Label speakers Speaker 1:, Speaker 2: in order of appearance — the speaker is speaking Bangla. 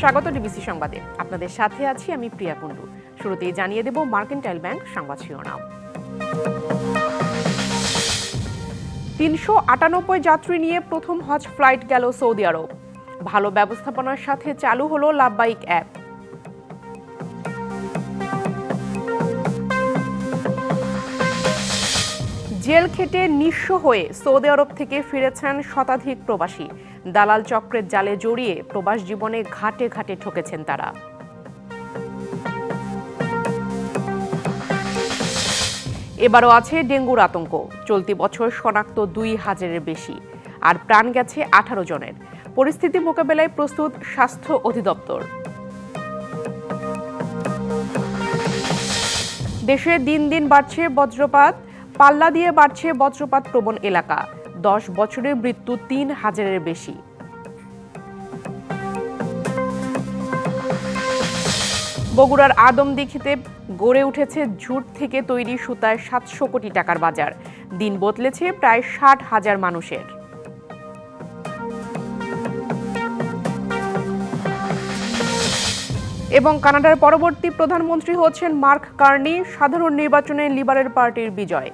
Speaker 1: স্বাগত ডিবিসি সংবাদে। আপনাদের সাথে আছি আমি প্রিয়া কুণ্ডু। শুরুতেই জানিয়ে দেব মার্কেন্টাইল ব্যাংক সংবাদ শিরোনাম। ৩৯৮ যাত্রী নিয়ে প্রথম হজ ফ্লাইট গেল সৌদি আরব। ভালো ব্যবস্থাপনার সাথে চালু হলো লাব্বাইক অ্যাপ। জেল খেটে নিঃস্ব হয়ে সৌদি আরব থেকে ফিরেছেন শতাধিক প্রবাসী। দালাল চক্রের জালে জড়িয়ে প্রবাস জীবনে ঘাটে ঘাটে ঠকেছেন তারা। এবারও আছে ডেঙ্গুর আতঙ্ক। চলতি বছর শনাক্ত ২,০০০-এর বেশি, আর প্রাণ গেছে ১৮ জনের। পরিস্থিতি মোকাবেলায় প্রস্তুত স্বাস্থ্য অধিদপ্তর। দেশে দিন দিন বাড়ছে বজ্রপাত। পাল্লা দিয়ে বাড়ছে বজ্রপাত প্রবণ এলাকা। ১০ বছরে মৃত্যু ৩,০০০-এর বেশি। বগুড়ার আদমদীঘিতে গড়ে উঠেছে ঝুট থেকে তৈরি সুতায় ৭০০ কোটি টাকার বাজার। দিন বদলেছে প্রায় ৬০,০০০ মানুষের। এবং কানাডার পরবর্তী প্রধানমন্ত্রী হচ্ছেন মার্ক কার্নি। সাধারণ নির্বাচনে লিবারেল পার্টির বিজয়।